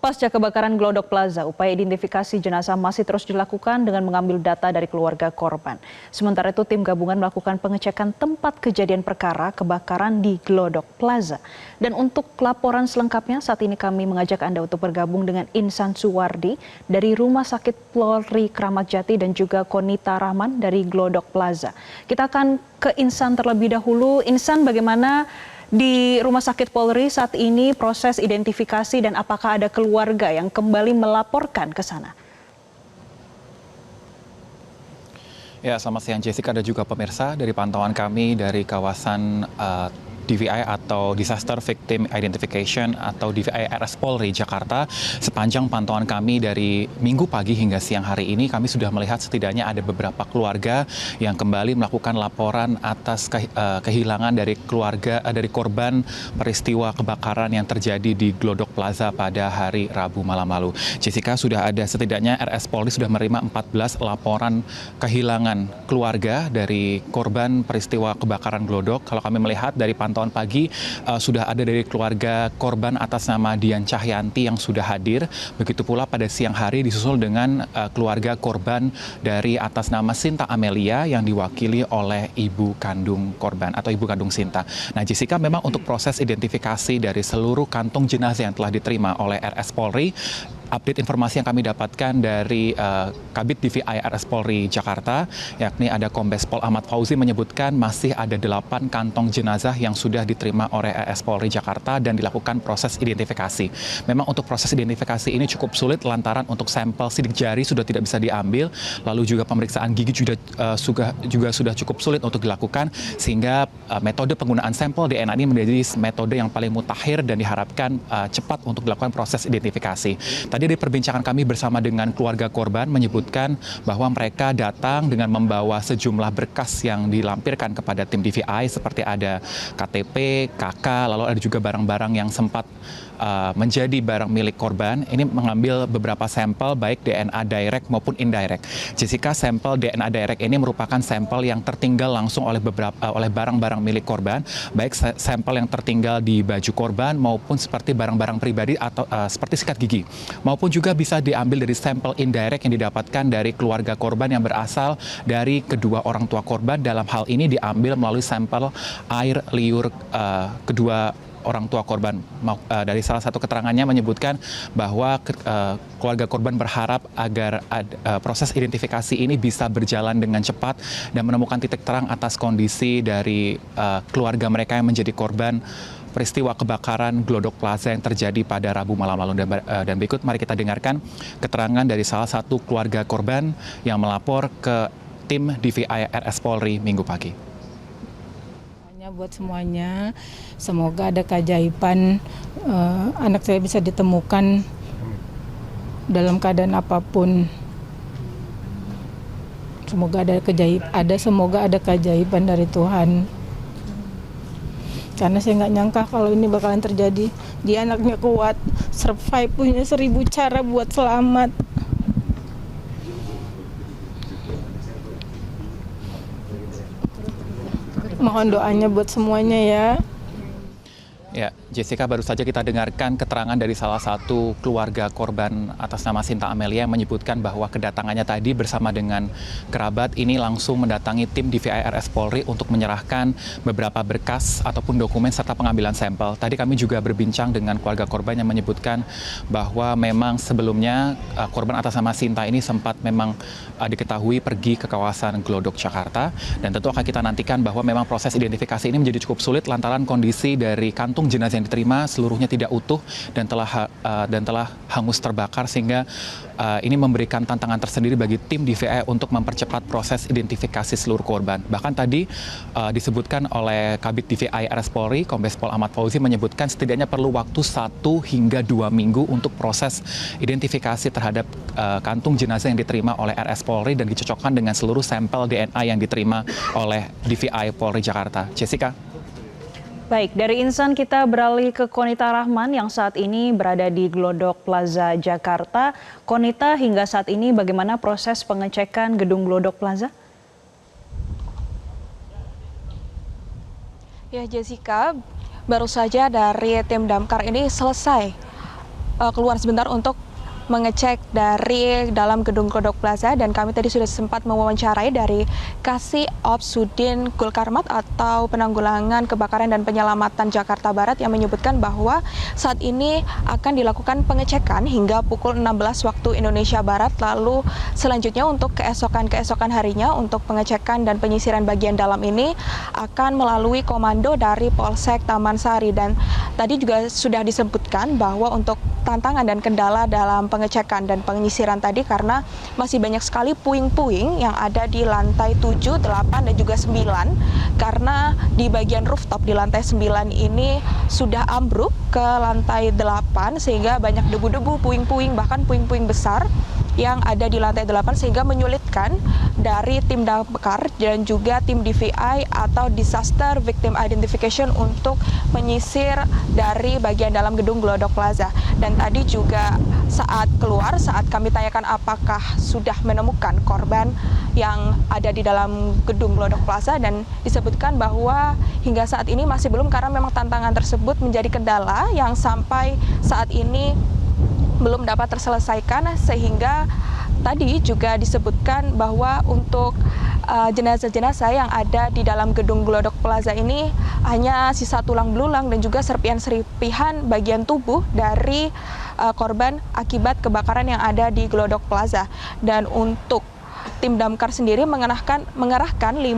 Pasca kebakaran Glodok Plaza, upaya identifikasi jenazah masih terus dilakukan dengan mengambil data dari keluarga korban. Sementara itu, tim gabungan melakukan pengecekan tempat kejadian perkara kebakaran di Glodok Plaza. Dan untuk laporan selengkapnya, saat ini kami mengajak Anda untuk bergabung dengan Insan Suwardi dari Rumah Sakit Polri Kramat Jati dan juga Konita Rahman dari Glodok Plaza. Kita akan ke Insan terlebih dahulu. Insan, bagaimana di Rumah Sakit Polri saat ini proses identifikasi dan apakah ada keluarga yang kembali melaporkan ke sana? Ya, selamat siang Jessica dan juga pemirsa. Dari pantauan kami dari kawasan DVI atau Disaster Victim Identification atau DVI RS Polri Jakarta, sepanjang pantauan kami dari Minggu pagi hingga siang hari ini, kami sudah melihat setidaknya ada beberapa keluarga yang kembali melakukan laporan atas kehilangan dari keluarga dari korban peristiwa kebakaran yang terjadi di Glodok Plaza pada hari Rabu malam lalu. Jessica, sudah ada setidaknya RS Polri sudah menerima 14 laporan kehilangan keluarga dari korban peristiwa kebakaran Glodok. Kalau kami melihat dari pantauan pagi sudah ada dari keluarga korban atas nama Dian Cahyanti yang sudah hadir. Begitu pula pada siang hari disusul dengan keluarga korban dari atas nama Sinta Amelia yang diwakili oleh ibu kandung korban atau ibu kandung Sinta. Nah, Jessica, memang untuk proses identifikasi dari seluruh kantong jenazah yang telah diterima oleh RS Polri, update informasi yang kami dapatkan dari Kabid DVI RS Polri Jakarta, yakni ada Kombes Pol Ahmad Fauzi, menyebutkan masih ada 8 kantong jenazah yang sudah diterima oleh RS Polri Jakarta dan dilakukan proses identifikasi. Memang untuk proses identifikasi ini cukup sulit lantaran untuk sampel sidik jari sudah tidak bisa diambil, lalu juga pemeriksaan gigi juga sudah cukup sulit untuk dilakukan, sehingga metode penggunaan sampel DNA ini menjadi metode yang paling mutakhir dan diharapkan cepat untuk dilakukan proses identifikasi. Tadi di perbincangan kami bersama dengan keluarga korban menyebutkan bahwa mereka datang dengan membawa sejumlah berkas yang dilampirkan kepada tim DVI seperti ada KTP, KK, lalu ada juga barang-barang yang sempat menjadi barang milik korban. Ini mengambil beberapa sampel baik DNA direct maupun indirect. Jessica, sampel DNA direct ini merupakan sampel yang tertinggal langsung oleh barang-barang milik korban, baik sampel yang tertinggal di baju korban maupun seperti barang-barang pribadi atau seperti sikat gigi, maupun juga bisa diambil dari sampel indirect yang didapatkan dari keluarga korban yang berasal dari kedua orang tua korban. Dalam hal ini diambil melalui sampel air liur kedua orang tua korban. Dari salah satu keterangannya menyebutkan bahwa keluarga korban berharap agar proses identifikasi ini bisa berjalan dengan cepat dan menemukan titik terang atas kondisi dari keluarga mereka yang menjadi korban peristiwa kebakaran Glodok Plaza yang terjadi pada Rabu malam lalu. Dan berikut mari kita dengarkan keterangan dari salah satu keluarga korban yang melapor ke tim DVI RS Polri Minggu pagi. Buat semuanya, semoga ada keajaiban anak saya bisa ditemukan dalam keadaan apapun. Semoga ada keajaiban dari Tuhan. Karena saya nggak nyangka kalau ini bakalan terjadi. Dia anaknya kuat, survive, punya 1000 cara buat selamat. Mohon doanya buat semuanya ya. Ya, Jessica, baru saja kita dengarkan keterangan dari salah satu keluarga korban atas nama Sinta Amelia yang menyebutkan bahwa kedatangannya tadi bersama dengan kerabat ini langsung mendatangi tim DVI RS Polri untuk menyerahkan beberapa berkas ataupun dokumen serta pengambilan sampel. Tadi kami juga berbincang dengan keluarga korban yang menyebutkan bahwa memang sebelumnya korban atas nama Sinta ini sempat memang diketahui pergi ke kawasan Glodok Jakarta, dan tentu akan kita nantikan bahwa memang proses identifikasi ini menjadi cukup sulit lantaran kondisi dari kantung jenazah yang diterima seluruhnya tidak utuh dan telah hangus terbakar, sehingga ini memberikan tantangan tersendiri bagi tim DVI untuk mempercepat proses identifikasi seluruh korban. Bahkan tadi disebutkan oleh Kabid DVI RS Polri, Kombes Pol Ahmad Fauzi, menyebutkan setidaknya perlu waktu 1 hingga 2 minggu untuk proses identifikasi terhadap kantung jenazah yang diterima oleh RS Polri dan dicocokkan dengan seluruh sampel DNA yang diterima oleh DVI Polri Jakarta. Jessica. Baik, dari Insan kita beralih ke Konita Rahman yang saat ini berada di Glodok Plaza, Jakarta. Konita, hingga saat ini bagaimana proses pengecekan gedung Glodok Plaza? Ya Jessica, baru saja dari tim damkar ini selesai keluar sebentar untuk mengecek dari dalam gedung Glodok Plaza, dan kami tadi sudah sempat mewawancarai dari Kasih Ops Sudin Gulkarmat atau Penanggulangan Kebakaran dan Penyelamatan Jakarta Barat yang menyebutkan bahwa saat ini akan dilakukan pengecekan hingga pukul 16 waktu Indonesia Barat, lalu selanjutnya untuk keesokan harinya untuk pengecekan dan penyisiran bagian dalam ini akan melalui komando dari Polsek Taman Sari. Dan tadi juga sudah disebutkan bahwa untuk tantangan dan kendala dalam pengecekan dan penyisiran tadi karena masih banyak sekali puing-puing yang ada di lantai 7, 8, dan juga 9 karena di bagian rooftop di lantai 9 ini sudah ambruk ke lantai 8 sehingga banyak debu-debu, puing-puing, bahkan puing-puing besar yang ada di lantai 8 sehingga menyulitkan dari tim damkar dan juga tim DVI atau Disaster Victim Identification untuk menyisir dari bagian dalam gedung Glodok Plaza. Dan tadi juga saat kami tanyakan apakah sudah menemukan korban yang ada di dalam gedung Glodok Plaza, dan disebutkan bahwa hingga saat ini masih belum karena memang tantangan tersebut menjadi kendala yang sampai saat ini belum dapat terselesaikan, sehingga tadi juga disebutkan bahwa untuk jenazah-jenazah yang ada di dalam gedung Glodok Plaza ini hanya sisa tulang belulang dan juga serpihan-serpihan bagian tubuh dari korban akibat kebakaran yang ada di Glodok Plaza. Dan untuk tim damkar sendiri mengerahkan 15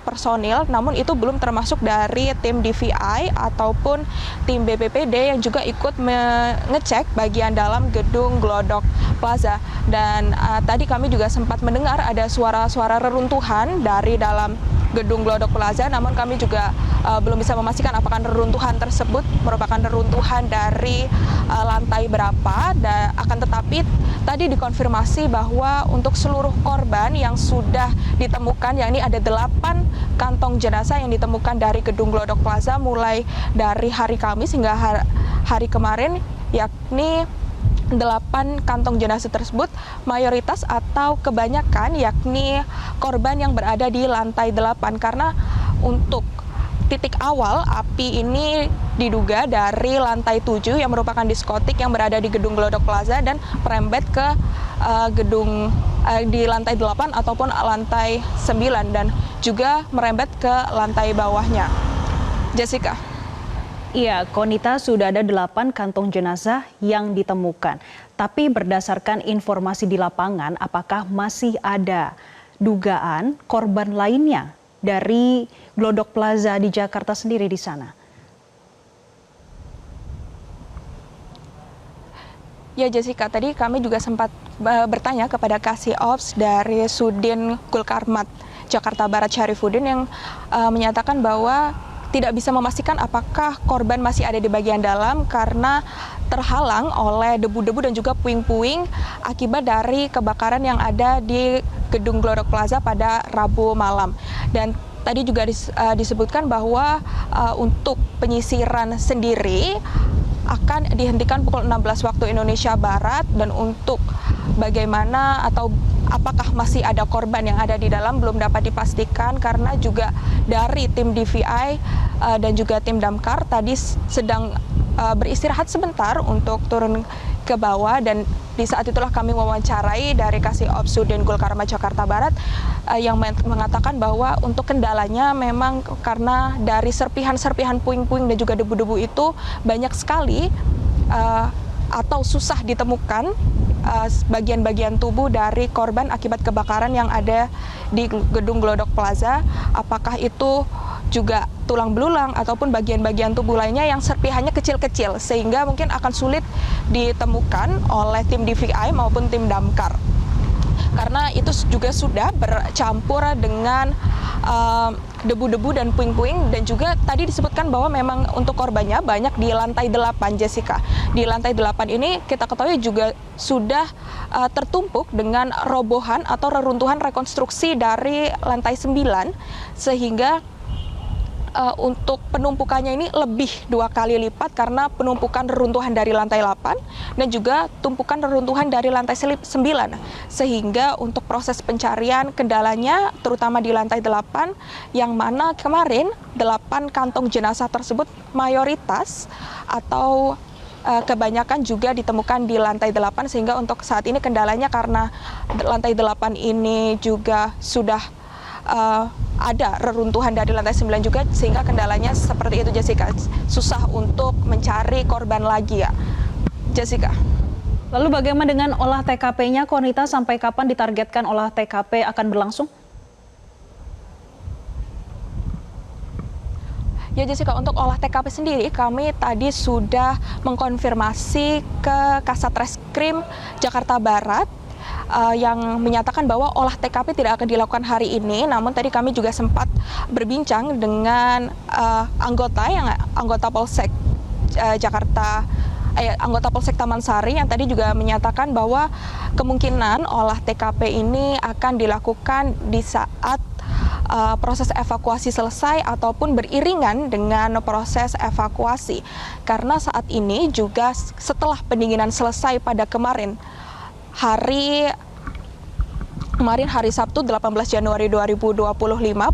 personil, namun itu belum termasuk dari tim DVI ataupun tim BPPD yang juga ikut mengecek bagian dalam gedung Glodok Plaza. Dan tadi kami juga sempat mendengar ada suara-suara reruntuhan dari dalam gedung Glodok Plaza, namun kami juga belum bisa memastikan apakah reruntuhan tersebut merupakan reruntuhan dari lantai berapa. Dan akan tetapi tadi dikonfirmasi bahwa untuk seluruh korban yang sudah ditemukan, yakni ada 8 kantong jenazah yang ditemukan dari gedung Glodok Plaza mulai dari hari Kamis hingga hari kemarin, yakni 8 kantong jenazah tersebut mayoritas atau kebanyakan yakni korban yang berada di lantai 8 karena untuk titik awal api ini diduga dari lantai 7 yang merupakan diskotik yang berada di gedung Glodok Plaza dan merembet ke gedung di lantai 8 ataupun lantai 9 dan juga merembet ke lantai bawahnya. Jessica. Iya, Konita, sudah ada 8 kantong jenazah yang ditemukan. Tapi berdasarkan informasi di lapangan, apakah masih ada dugaan korban lainnya dari Glodok Plaza di Jakarta sendiri di sana? Ya Jessica, tadi kami juga sempat bertanya kepada Kasih Ops dari Sudin Gulkarmat Jakarta Barat Syarifuddin yang menyatakan bahwa tidak bisa memastikan apakah korban masih ada di bagian dalam karena terhalang oleh debu-debu dan juga puing-puing akibat dari kebakaran yang ada di gedung Glodok Plaza pada Rabu malam. Dan tadi juga disebutkan bahwa untuk penyisiran sendiri akan dihentikan pukul 16 waktu Indonesia Barat, dan untuk bagaimana atau apakah masih ada korban yang ada di dalam belum dapat dipastikan karena juga dari tim DVI dan juga tim damkar tadi sedang beristirahat sebentar untuk turun ke bawah, dan di saat itulah kami mewawancarai dari Kasih Ops Sudin Gulkarmat Jakarta Barat yang mengatakan bahwa untuk kendalanya memang karena dari serpihan-serpihan puing-puing dan juga debu-debu itu banyak sekali atau susah ditemukan bagian-bagian tubuh dari korban akibat kebakaran yang ada di gedung Glodok Plaza, apakah itu juga tulang belulang ataupun bagian-bagian tubuh lainnya yang serpihannya kecil-kecil sehingga mungkin akan sulit ditemukan oleh tim DVI maupun tim damkar karena itu juga sudah bercampur dengan debu-debu dan puing-puing. Dan juga tadi disebutkan bahwa memang untuk korbannya banyak di lantai 8, Jessica. Di lantai 8 ini kita ketahui juga sudah tertumpuk dengan robohan atau reruntuhan rekonstruksi dari lantai 9 sehingga untuk penumpukannya ini lebih 2 kali lipat karena penumpukan reruntuhan dari lantai 8 dan juga tumpukan reruntuhan dari lantai 9. Sehingga untuk proses pencarian kendalanya terutama di lantai 8 yang mana kemarin 8 kantong jenazah tersebut mayoritas atau kebanyakan juga ditemukan di lantai 8 sehingga untuk saat ini kendalanya karena lantai 8 ini juga sudah ada reruntuhan dari lantai 9 juga sehingga kendalanya seperti itu Jessica, susah untuk mencari korban lagi ya Jessica. Lalu bagaimana dengan olah TKP-nya, Konita, sampai kapan ditargetkan olah TKP akan berlangsung? Ya Jessica, untuk olah TKP sendiri kami tadi sudah mengkonfirmasi ke Kasat Reskrim Jakarta Barat yang menyatakan bahwa olah TKP tidak akan dilakukan hari ini. Namun tadi kami juga sempat berbincang dengan anggota Polsek Jakarta, anggota Polsek Taman Sari yang tadi juga menyatakan bahwa kemungkinan olah TKP ini akan dilakukan di saat proses evakuasi selesai ataupun beriringan dengan proses evakuasi. Karena saat ini juga setelah pendinginan selesai pada kemarin hari Sabtu 18 Januari 2025,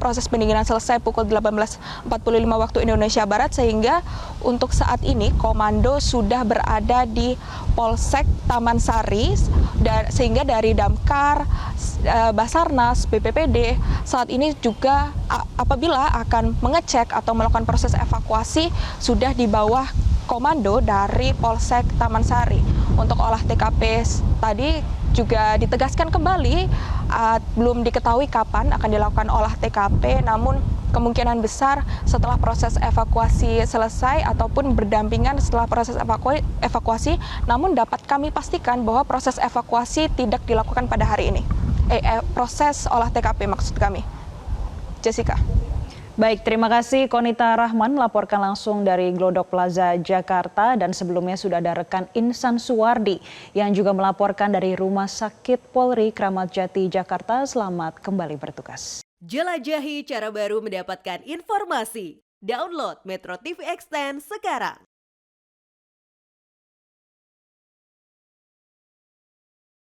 proses pendinginan selesai pukul 18.45 waktu Indonesia Barat, sehingga untuk saat ini komando sudah berada di Polsek Taman Sari, sehingga dari Damkar, Basarnas, BPPD saat ini juga apabila akan mengecek atau melakukan proses evakuasi sudah di bawah komando dari Polsek Taman Sari. Untuk olah TKP tadi juga ditegaskan kembali belum diketahui kapan akan dilakukan olah TKP, namun kemungkinan besar setelah proses evakuasi selesai ataupun berdampingan setelah proses evakuasi, namun dapat kami pastikan bahwa proses evakuasi tidak dilakukan pada hari ini. Proses olah TKP maksud kami. Jessica. Baik, terima kasih Konita Rahman melaporkan langsung dari Glodok Plaza, Jakarta. Dan sebelumnya sudah ada rekan Insan Suwardi yang juga melaporkan dari Rumah Sakit Polri Kramat Jati, Jakarta. Selamat kembali bertugas. Jelajahi cara baru mendapatkan informasi. Download Metro TV Extend sekarang.